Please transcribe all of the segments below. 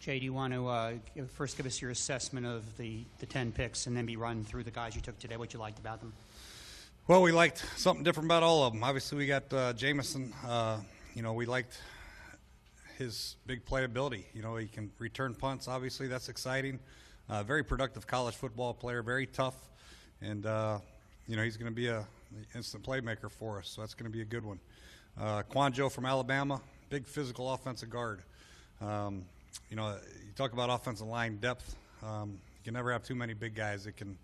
Jay, do you want to first give us your assessment of the 10 picks and then be run through the guys you took today, what you liked about them? Well, we liked something different about all of them. Obviously, we got Jamison. We liked his big playability. He can return punts. Obviously, that's exciting. Very productive college football player, very tough. And, he's going to be an instant playmaker for us, so that's going to be a good one. Quanjo from Alabama, big physical offensive guard. You talk about offensive line depth. You can never have too many big guys that can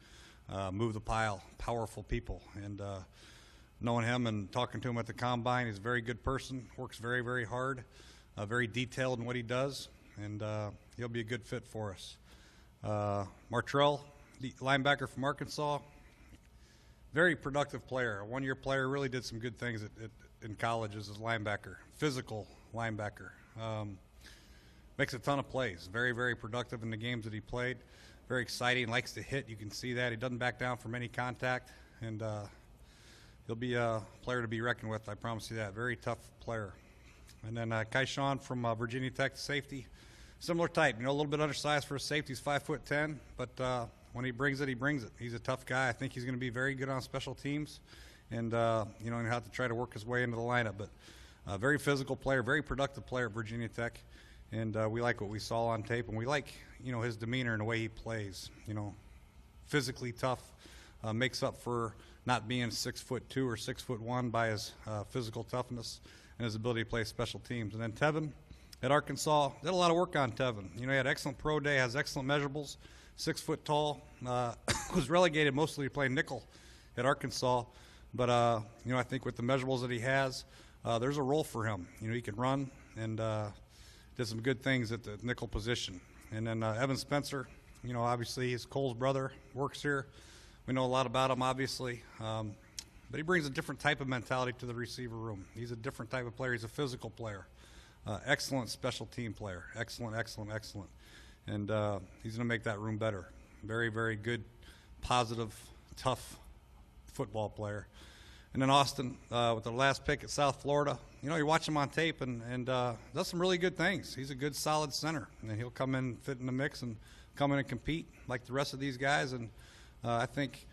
move the pile, powerful people. And knowing him and talking to him at the combine, he's a very good person, works very, very hard, very detailed in what he does, and he'll be a good fit for us. Martrell, the linebacker from Arkansas, very productive player, a one-year player, really did some good things in college as a linebacker, physical linebacker. Makes a ton of plays. Very, very productive in the games that he played. Very exciting. Likes to hit. You can see that. He doesn't back down from any contact. And he'll be a player to be reckoned with. I promise you that. Very tough player. And then Kaishan from Virginia Tech, safety. Similar type. A little bit undersized for a safety. He's 5'10", but when he brings it, he brings it. He's a tough guy. I think he's going to be very good on special teams. And, he'll have to try to work his way into the lineup. But very physical player, very productive player at Virginia Tech. And we like what we saw on tape, and we like, his demeanor and the way he plays. Physically tough, makes up for not being 6'2" or 6'1" by his physical toughness and his ability to play special teams. And then Tevin at Arkansas, did a lot of work on Tevin. He had excellent pro day, has excellent measurables, 6 foot tall, was relegated mostly to play nickel at Arkansas. But, I think with the measurables that he has, there's a role for him. He can run and did some good things at the nickel position. And then Evan Spencer, obviously he's Cole's brother, works here. We know a lot about him, obviously. But he brings a different type of mentality to the receiver room. He's a different type of player. He's a physical player. Excellent special team player. Excellent. And he's going to make that room better. Very, very good, positive, tough football player. And then Austin, with the last pick at South Florida, you watch him on tape and does some really good things. He's a good, solid center, and he'll come in, fit in the mix, and come in and compete like the rest of these guys. And I think,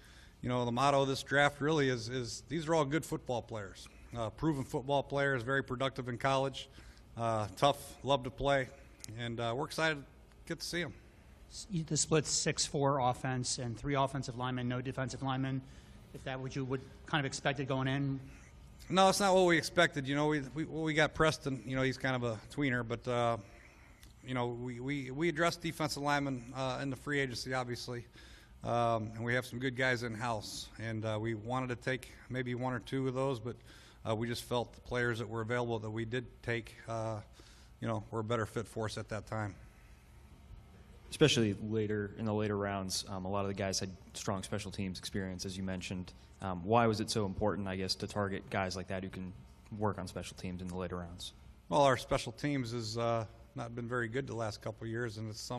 the motto of this draft really is these are all good football players, proven football players, very productive in college, tough, love to play, and we're excited to get to see them. The split's 6-4 offense and 3 offensive linemen, no defensive linemen. If that what you would kind of expected going in? No, it's not what we expected. We got Preston. He's kind of a tweener, but we addressed defensive linemen in the free agency, obviously, and we have some good guys in house. And we wanted to take maybe 1 or 2 of those, but we just felt the players that were available that we did take, were a better fit for us at that time. Especially in the later rounds, a lot of the guys had strong special teams experience, as you mentioned. Why was it so important, I guess, to target guys like that who can work on special teams in the later rounds? Well, our special teams has not been very good the last couple of years, and it's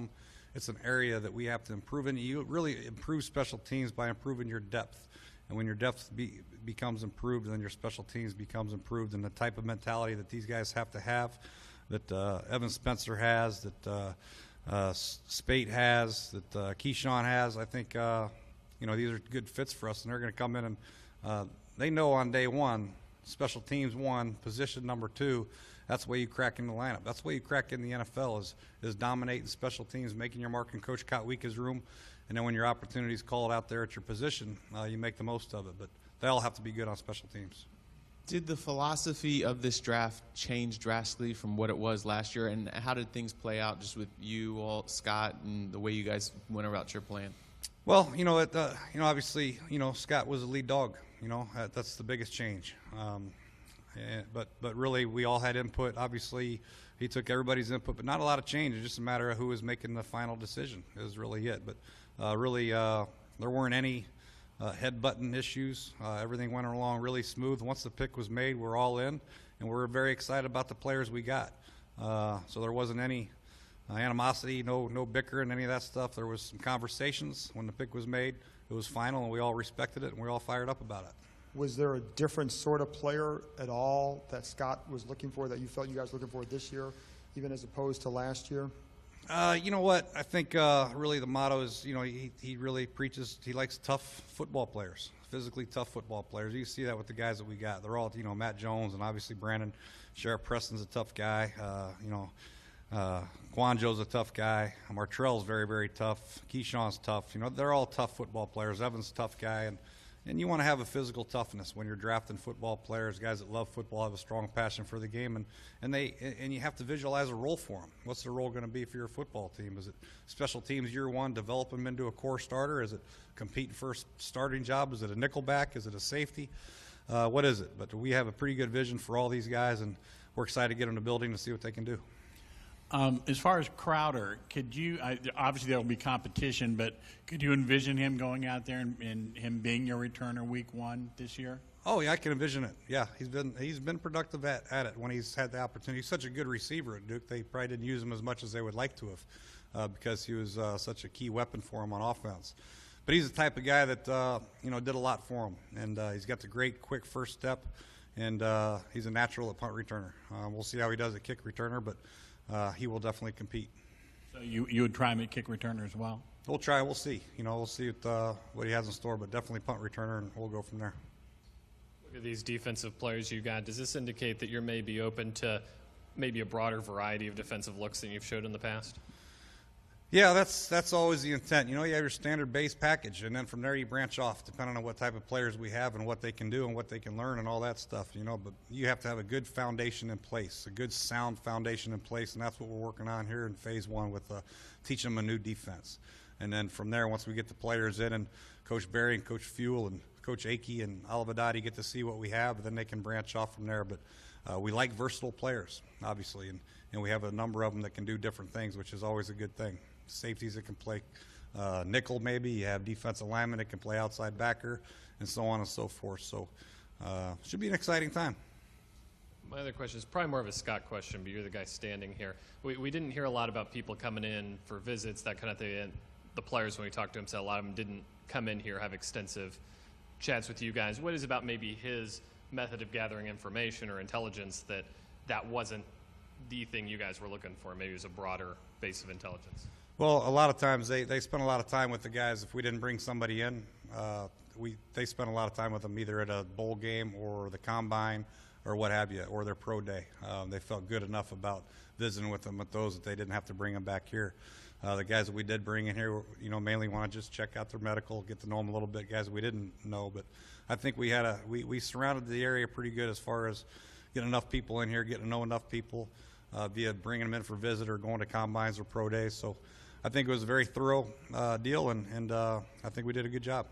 an area that we have to improve in. You really improve special teams by improving your depth. And when your depth becomes improved, then your special teams becomes improved. And the type of mentality that these guys have to have, that Evan Spencer has, that Spate has, that Keyshawn has, I think these are good fits for us, and they're going to come in and they know on day one, special teams 1, position number 2, that's the way you crack in the lineup. That's the way you crack in the NFL is dominating special teams, making your mark in Coach Kotwika's room, and then when your opportunity is called out there at your position, you make the most of it. But they all have to be good on special teams. Did the philosophy of this draft change drastically from what it was last year, and how did things play out just with you all, Scott, and the way you guys went about your plan? Well, obviously, Scott was the lead dog. That's the biggest change. But really, we all had input. Obviously, he took everybody's input, but not a lot of change. It's just a matter of who was making the final decision is really it. But really, there weren't any head-button issues. Everything went along really smooth. Once the pick was made, we're all in, and we're very excited about the players we got. So there wasn't any animosity, no bickering, any of that stuff. There was some conversations when the pick was made. It was final, and we all respected it, and we all fired up about it. Was there a different sort of player at all that Scott was looking for, that you felt you guys were looking for this year, even as opposed to last year? You know what? I think really the motto is, he really preaches, he likes tough football players, physically tough football players. You see that with the guys that we got. They're all, Matt Jones and obviously Brandon. Sheriff Preston's a tough guy. Guanjo's a tough guy. Martrell's very, very tough. Keyshawn's tough. They're all tough football players. Evan's a tough guy. And you want to have a physical toughness when you're drafting football players. Guys that love football have a strong passion for the game, and you have to visualize a role for them. What's the role going to be for your football team? Is it special teams year one, develop them into a core starter? Is it competing for a starting job? Is it a nickel back? Is it a safety? What is it? But we have a pretty good vision for all these guys, and we're excited to get them in the building to see what they can do. As far as Crowder, could you obviously there will be competition, but could you envision him going out there and him being your returner week one this year? Oh yeah, I can envision it. Yeah, he's been productive at it when he's had the opportunity. He's such a good receiver at Duke. They probably didn't use him as much as they would like to have because he was such a key weapon for him on offense. But he's the type of guy that did a lot for him, and he's got the great quick first step, and he's a natural at punt returner. We'll see how he does at kick returner, but he will definitely compete. So you would try him at kick returner as well? We'll try. We'll see. We'll see what he has in store, but definitely punt returner, and we'll go from there. Look at these defensive players you got. Does this indicate that you're maybe open to maybe a broader variety of defensive looks than you've showed in the past? Yeah, that's always the intent. You have your standard base package, and then from there you branch off, depending on what type of players we have and what they can do and what they can learn and all that stuff. But you have to have a good foundation in place, a good sound foundation in place, and that's what we're working on here in phase one with teaching them a new defense. And then from there, once we get the players in, and Coach Berry and Coach Fuel and Coach Akey and Olivedati get to see what we have, then they can branch off from there. But we like versatile players, obviously, and we have a number of them that can do different things, which is always a good thing. Safeties that can play nickel, maybe. You have defensive linemen that can play outside backer, and so on and so forth. So should be an exciting time. My other question is probably more of a Scott question, but you're the guy standing here. We didn't hear a lot about people coming in for visits, that kind of thing. And the players, when we talked to him, said a lot of them didn't come in here, have extensive chats with you guys. What is about maybe his method of gathering information or intelligence that wasn't the thing you guys were looking for? Maybe it was a broader base of intelligence. Well, a lot of times they spend a lot of time with the guys. If we didn't bring somebody in, they spend a lot of time with them either at a bowl game or the combine or what have you, or their pro day. They felt good enough about visiting with them at those that they didn't have to bring them back here. The guys that we did bring in here, mainly want to just check out their medical, get to know them a little bit. Guys we didn't know, but I think we surrounded the area pretty good as far as getting enough people in here, getting to know enough people via bringing them in for visit or going to combines or pro days. So I think it was a very thorough deal, and I think we did a good job.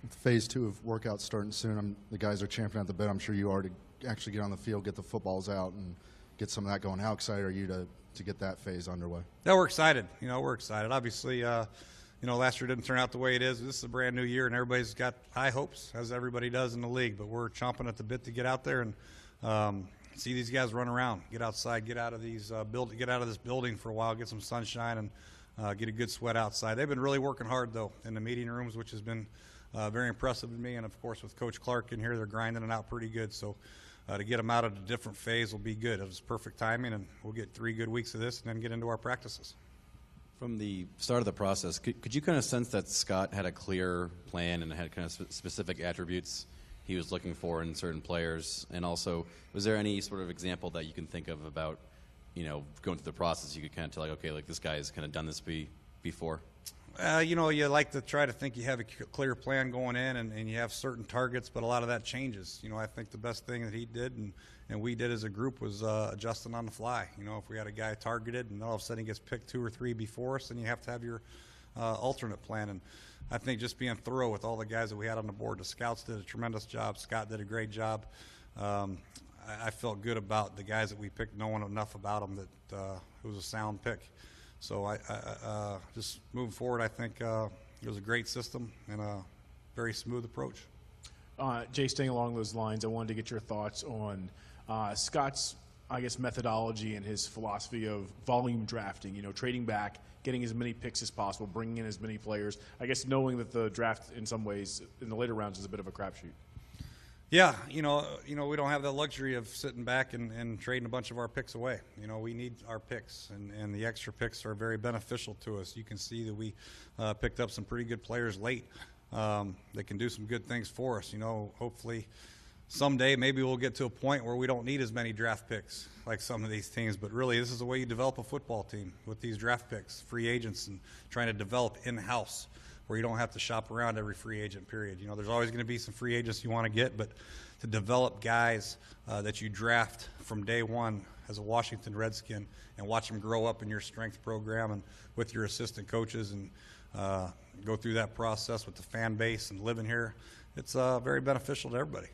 Phase 2 of workouts starting soon. The guys are champing at the bit. I'm sure you already actually get on the field, get the footballs out, and get some of that going. How excited are you to get that phase underway? Yeah, we're excited. We're excited. Obviously, last year didn't turn out the way it is. This is a brand new year, and everybody's got high hopes, as everybody does in the league. But we're chomping at the bit to get out there and see these guys run around, get outside, get out of these get out of this building for a while, get some sunshine, and get a good sweat outside. They've been really working hard, though, in the meeting rooms, which has been very impressive to me. And, of course, with Coach Clark in here, they're grinding it out pretty good. So to get them out at a different phase will be good. It was perfect timing, and we'll get 3 good weeks of this and then get into our practices. From the start of the process, could you kind of sense that Scott had a clear plan and had kind of specific attributes he was looking for in certain players? And also, was there any sort of example that you can think of about, going through the process, you could kind of tell, okay, like this guy has kind of done this before? You like to try to think you have a clear plan going in and you have certain targets, but a lot of that changes. I think the best thing that he did and we did as a group was adjusting on the fly. If we had a guy targeted and all of a sudden he gets picked 2 or 3 before us, then you have to have your alternate plan. And I think just being thorough with all the guys that we had on the board, the scouts did a tremendous job. Scott did a great job. I felt good about the guys that we picked, knowing enough about them that it was a sound pick. So I just moving forward, I think it was a great system and a very smooth approach. Jay, staying along those lines, I wanted to get your thoughts on Scott's, methodology and his philosophy of volume drafting, trading back, getting as many picks as possible, bringing in as many players, knowing that the draft in some ways in the later rounds is a bit of a crapshoot. Yeah, we don't have the luxury of sitting back and trading a bunch of our picks away. We need our picks, and the extra picks are very beneficial to us. You can see that we picked up some pretty good players late that can do some good things for us. Hopefully someday maybe we'll get to a point where we don't need as many draft picks like some of these teams, but really this is the way you develop a football team, with these draft picks, free agents, and trying to develop in-house, where you don't have to shop around every free agent period. There's always going to be some free agents you want to get, but to develop guys that you draft from day one as a Washington Redskin and watch them grow up in your strength program and with your assistant coaches and go through that process with the fan base and living here, it's very beneficial to everybody.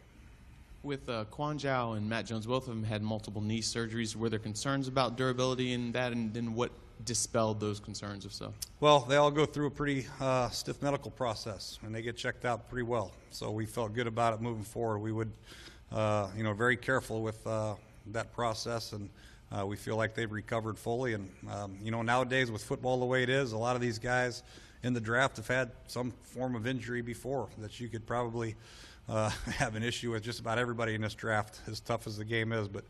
With Quan Zhao and Matt Jones, both of them had multiple knee surgeries. Were there concerns about durability in that, and then what dispelled those concerns, if so? Well, they all go through a pretty stiff medical process, and they get checked out pretty well. So we felt good about it moving forward. We would, very careful with that process, and we feel like they've recovered fully. And, nowadays with football the way it is, a lot of these guys in the draft have had some form of injury before that you could probably have an issue with just about everybody in this draft, as tough as the game is. But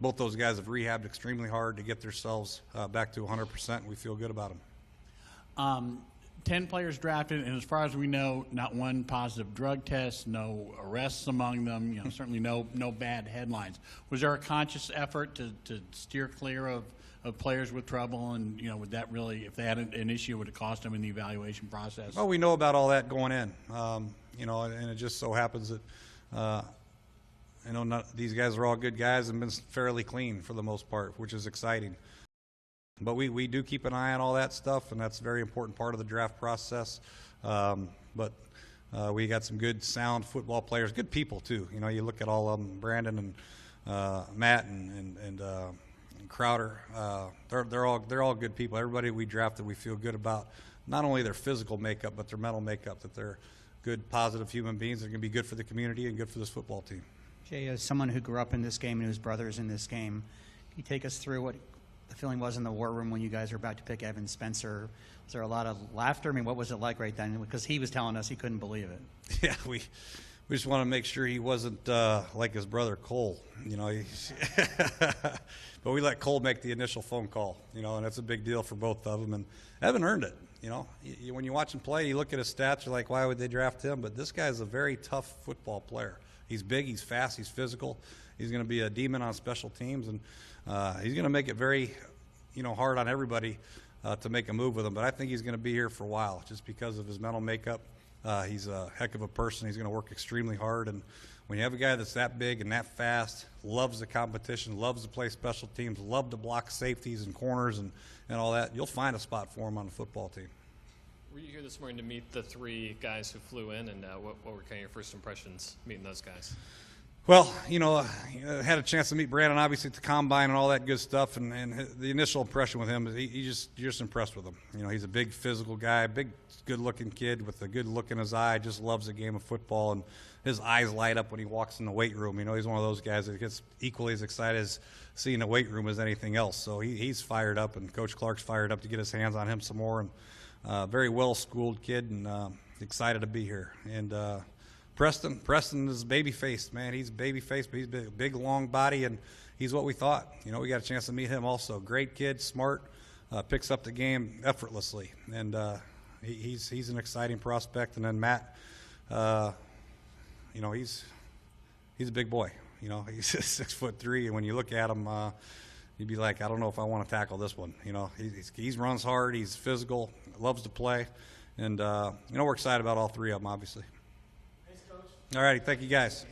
both those guys have rehabbed extremely hard to get themselves back to 100%, and we feel good about them. 10 players drafted, and as far as we know, not one positive drug test, no arrests among them, certainly no bad headlines. Was there a conscious effort to steer clear of players with trouble, and would that really, if they had an issue, would it cost them in the evaluation process? Well, we know about all that going in, and it just so happens that these guys are all good guys and been fairly clean for the most part, which is exciting. But we do keep an eye on all that stuff, and that's a very important part of the draft process. But we got some good, sound football players, good people too. You look at all of them, Brandon and Matt and Crowder. They're all good people. Everybody we drafted, we feel good about not only their physical makeup but their mental makeup. That they're good, positive human beings that are going to be good for the community and good for this football team. Jay, as someone who grew up in this game and whose brother's in this game, can you take us through what the feeling was in the war room when you guys were about to pick Evan Spencer? Was there a lot of laughter? I mean, what was it like right then? Because he was telling us he couldn't believe it. Yeah, we just want to make sure he wasn't like his brother Cole, But we let Cole make the initial phone call, and that's a big deal for both of them. And Evan earned it, When you watch him play, you look at his stats, you're like, why would they draft him? But this guy's a very tough football player. He's big, he's fast, he's physical. He's going to be a demon on special teams, and he's going to make it very, hard on everybody to make a move with him. But I think he's going to be here for a while just because of his mental makeup. He's a heck of a person. He's going to work extremely hard. And when you have a guy that's that big and that fast, loves the competition, loves to play special teams, loves to block safeties and corners and all that, you'll find a spot for him on the football team. Were you here this morning to meet the three guys who flew in, and what were kind of your first impressions meeting those guys? Well, I had a chance to meet Brandon, obviously, at the Combine and all that good stuff, and the initial impression with him is you're just impressed with him. He's a big physical guy, big, good-looking kid with a good look in his eye, just loves the game of football, and his eyes light up when he walks in the weight room. He's one of those guys that gets equally as excited as seeing the weight room as anything else. So he's fired up, and Coach Clark's fired up to get his hands on him some more, and very well-schooled kid, and excited to be here. And Preston is baby-faced, man. He's baby-faced, but he's big, long body, and he's what we thought. We got a chance to meet him also. Great kid, smart, picks up the game effortlessly, and he's an exciting prospect. And then Matt, he's a big boy. He's 6'3", and when you look at him, you'd be like, I don't know if I want to tackle this one. He runs hard, he's physical, loves to play, and we're excited about all three of them, obviously. All righty, thank you guys.